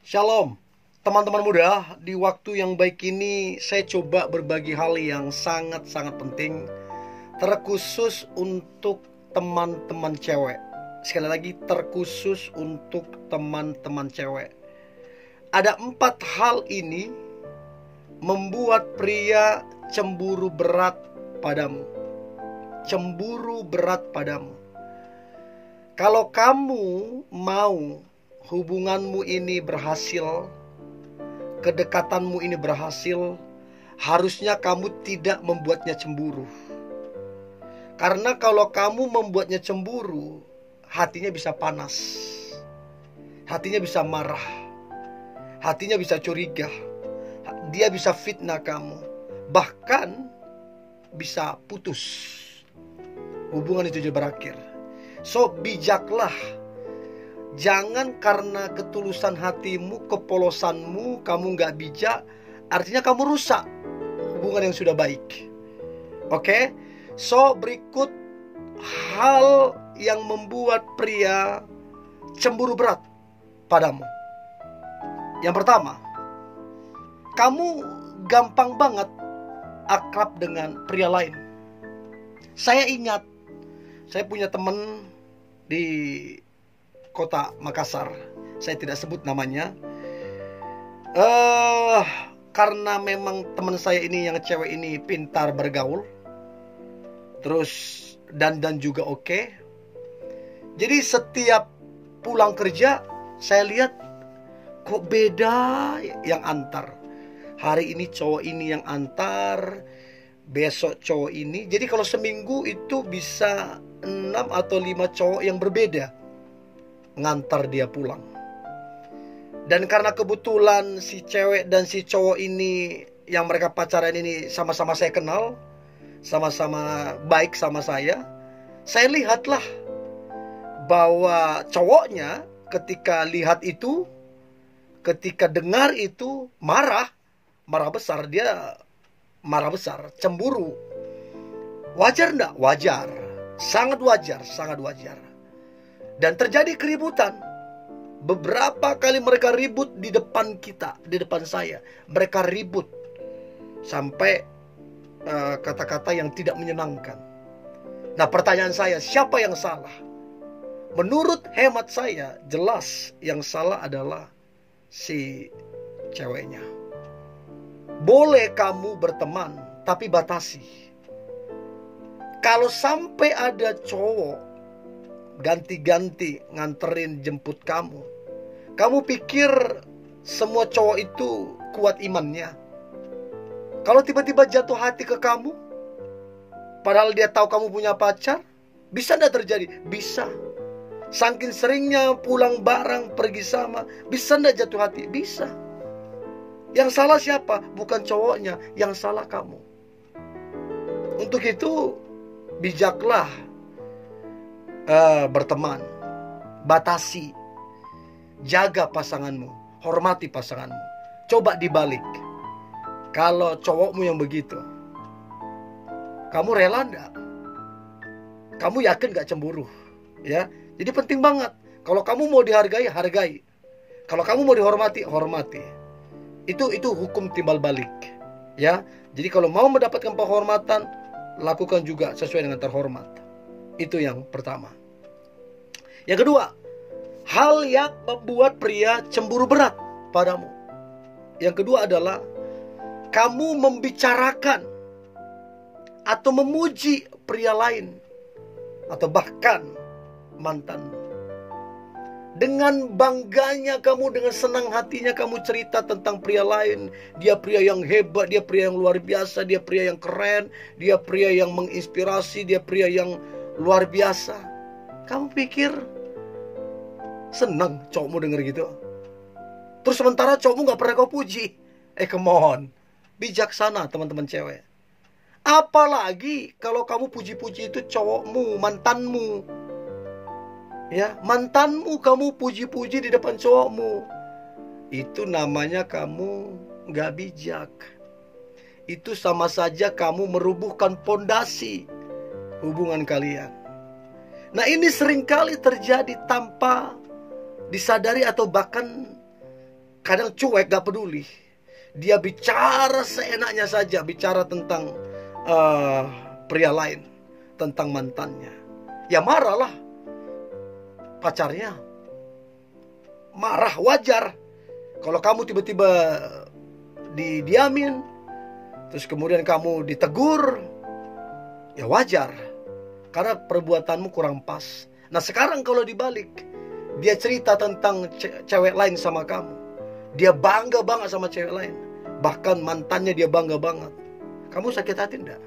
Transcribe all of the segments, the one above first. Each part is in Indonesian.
Shalom, teman-teman muda. Di waktu yang baik ini saya coba berbagi hal yang sangat-sangat penting, terkhusus untuk teman-teman cewek. Sekali lagi, terkhusus untuk teman-teman cewek. Ada 4 hal ini membuat pria cemburu berat padamu. Cemburu berat padamu. Kalau kamu mau hubunganmu ini berhasil, kedekatanmu ini berhasil, harusnya kamu tidak membuatnya cemburu. Karena kalau kamu membuatnya cemburu, hatinya bisa panas, hatinya bisa marah, hatinya bisa curiga, dia bisa fitnah kamu, bahkan bisa putus. Hubungan itu jadi berakhir. So, bijaklah. Jangan karena ketulusan hatimu, kepolosanmu, kamu gak bijak, artinya kamu rusak hubungan yang sudah baik. Oke? So, berikut hal yang membuat pria cemburu berat padamu. Yang pertama, kamu gampang banget akrab dengan pria lain. Saya ingat, saya punya teman di kota Makassar, saya tidak sebut namanya, karena memang teman saya ini yang cewek ini pintar bergaul, terus dandan juga oke. Jadi setiap pulang kerja saya lihat kok beda yang antar. Hari ini cowok ini yang antar, besok cowok ini. Jadi kalau seminggu itu bisa 6 atau 5 cowok yang berbeda ngantar dia pulang. Dan karena kebetulan si cewek dan si cowok ini yang mereka pacaran ini sama-sama saya kenal, sama-sama baik sama saya lihatlah bahwa cowoknya ketika lihat itu, ketika dengar itu marah besar. Dia marah besar, cemburu. Wajar enggak? Wajar. Sangat wajar, sangat wajar. Dan terjadi keributan. Beberapa kali mereka ribut di depan kita, di depan saya. Mereka ribut sampai kata-kata yang tidak menyenangkan. Nah, pertanyaan saya, siapa yang salah? Menurut hemat saya, jelas yang salah adalah si ceweknya. Boleh kamu berteman, tapi batasi. Kalau sampai ada cowok ganti-ganti nganterin jemput kamu, kamu pikir semua cowok itu kuat imannya? Kalau tiba-tiba jatuh hati ke kamu, padahal dia tahu kamu punya pacar, bisa enggak terjadi? Bisa. Saking seringnya pulang bareng, pergi sama, bisa enggak jatuh hati? Bisa. Yang salah siapa? Bukan cowoknya, yang salah kamu. Untuk itu, bijaklah berteman, batasi, jaga pasanganmu, hormati pasanganmu. Coba dibalik, kalau cowokmu yang begitu, kamu rela enggak? Kamu yakin gak cemburu? Ya, jadi penting banget. Kalau kamu mau dihargai, hargai. Kalau kamu mau dihormati, hormati. Itu hukum timbal balik. Ya, jadi kalau mau mendapatkan penghormatan, lakukan juga sesuai dengan terhormat. Itu yang pertama. Yang kedua, hal yang membuat pria cemburu berat padamu. Yang kedua adalah kamu membicarakan atau memuji pria lain, atau bahkan mantanmu. Dengan bangganya kamu, dengan senang hatinya kamu cerita tentang pria lain. Dia pria yang hebat, dia pria yang luar biasa, dia pria yang keren, dia pria yang menginspirasi, dia pria yang luar biasa. Kamu pikir senang cowokmu denger gitu? Terus sementara cowokmu gak pernah kau puji. Come on. Bijaksana teman-teman cewek. Apalagi kalau kamu puji-puji itu cowokmu, mantanmu. Ya, mantanmu kamu puji-puji di depan cowokmu. Itu namanya kamu gak bijak. Itu sama saja kamu merubuhkan pondasi hubungan kalian. Nah, ini seringkali terjadi tanpa disadari atau bahkan kadang cuek, gak peduli. Dia bicara seenaknya saja, bicara tentang pria lain, tentang mantannya. Ya marahlah pacarnya. Marah, wajar. Kalau kamu tiba-tiba didiamin, terus kemudian kamu ditegur, ya wajar. Karena perbuatanmu kurang pas. Nah sekarang kalau dibalik, dia cerita tentang cewek lain sama kamu. Dia bangga banget sama cewek lain. Bahkan mantannya dia bangga banget. Kamu sakit hati enggak?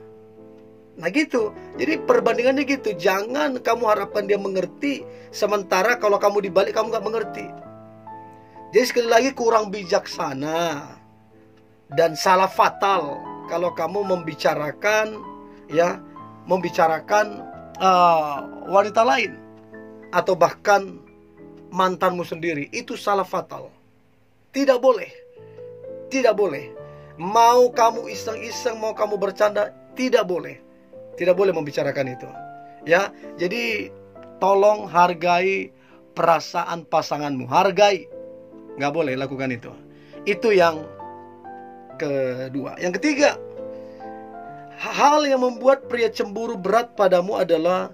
Nah gitu. Jadi perbandingannya gitu. Jangan kamu harapkan dia mengerti, sementara kalau kamu dibalik kamu gak mengerti. Jadi sekali lagi kurang bijaksana dan salah fatal kalau kamu membicarakan wanita lain atau bahkan mantanmu sendiri. Itu salah fatal. Tidak boleh. Tidak boleh. Mau kamu iseng-iseng, mau kamu bercanda, tidak boleh. Tidak boleh membicarakan itu. Ya, jadi tolong hargai perasaan pasanganmu. Hargai. Nggak boleh lakukan itu. Itu yang kedua. Yang ketiga, hal yang membuat pria cemburu berat padamu adalah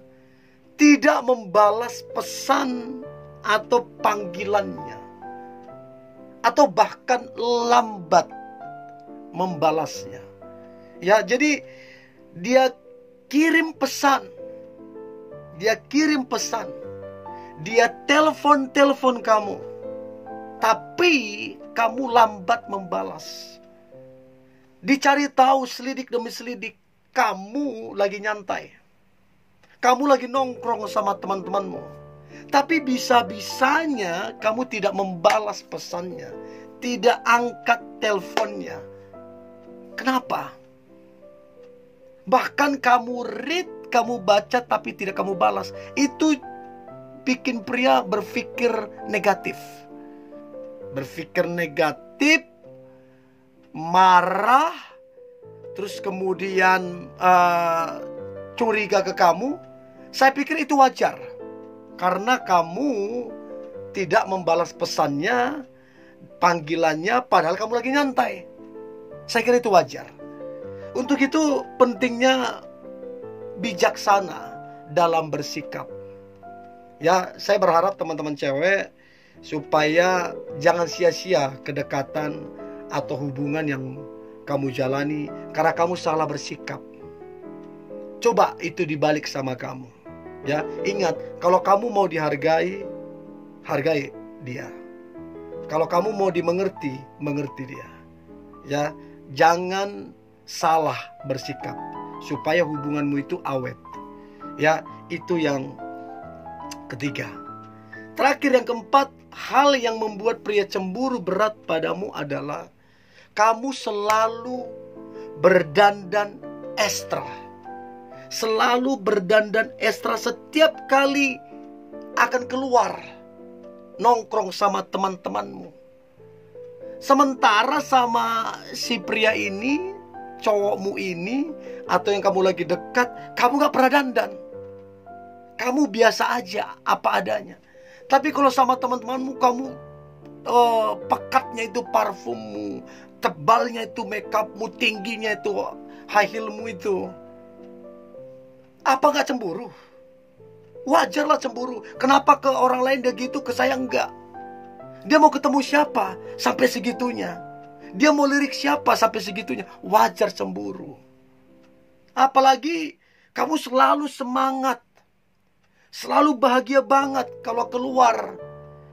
tidak membalas pesan atau panggilannya, atau bahkan lambat membalasnya. Ya, jadi dia kirim pesan, dia telepon kamu, tapi kamu lambat membalas. Dicari tahu selidik demi selidik, kamu lagi nyantai, kamu lagi nongkrong sama teman-temanmu, tapi bisa-bisanya kamu tidak membalas pesannya, tidak angkat teleponnya. Kenapa? Bahkan kamu read, kamu baca tapi tidak kamu balas. Itu bikin pria berpikir negatif. Marah, terus kemudian curiga ke kamu. Saya pikir itu wajar, karena kamu tidak membalas pesannya, panggilannya, padahal kamu lagi nyantai. Saya kira itu wajar. Untuk itu pentingnya bijaksana dalam bersikap. Ya, saya berharap teman-teman cewek supaya jangan sia-sia kedekatan atau hubungan yang kamu jalani karena kamu salah bersikap. Coba itu dibalik sama kamu. Ya, ingat, kalau kamu mau dihargai, hargai dia. Kalau kamu mau dimengerti, mengerti dia. Ya, jangan salah bersikap supaya hubunganmu itu awet. Ya, itu yang ketiga. Terakhir, yang keempat, hal yang membuat pria cemburu berat padamu adalah kamu selalu berdandan ekstra. Selalu berdandan ekstra setiap kali akan keluar nongkrong sama teman-temanmu. Sementara sama si pria ini, cowokmu ini, atau yang kamu lagi dekat, kamu gak pernah dandan. Kamu biasa aja, apa adanya. Tapi kalau sama teman-temanmu, kamu pekatnya itu parfummu, tebalnya itu makeupmu, tingginya itu high heelmu itu. Apa gak cemburu? Wajarlah cemburu. Kenapa ke orang lain dia gitu, ke saya enggak? Dia mau ketemu siapa sampai segitunya? Dia mau lirik siapa sampai segitunya? Wajar cemburu. Apalagi kamu selalu semangat, selalu bahagia banget kalau keluar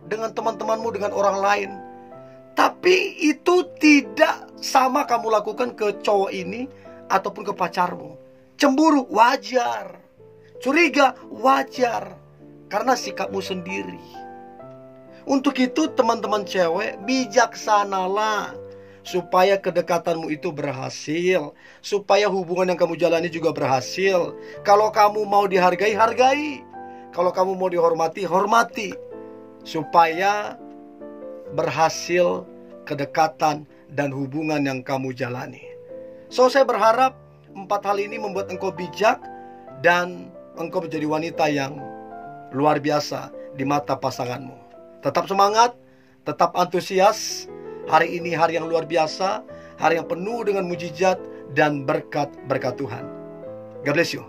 dengan teman-temanmu, dengan orang lain. Tapi itu tidak sama kamu lakukan ke cowok ini ataupun ke pacarmu. Cemburu wajar, curiga wajar, karena sikapmu sendiri. Untuk itu teman-teman cewek, bijaksanalah supaya kedekatanmu itu berhasil, supaya hubungan yang kamu jalani juga berhasil. Kalau kamu mau dihargai, hargai. Kalau kamu mau dihormati, hormati, supaya berhasil kedekatan dan hubungan yang kamu jalani. So, saya berharap 4 hal ini membuat engkau bijak dan engkau menjadi wanita yang luar biasa di mata pasanganmu. Tetap semangat, tetap antusias, Hari ini hari yang luar biasa, hari yang penuh dengan mujizat dan berkat-berkat Tuhan. God bless you.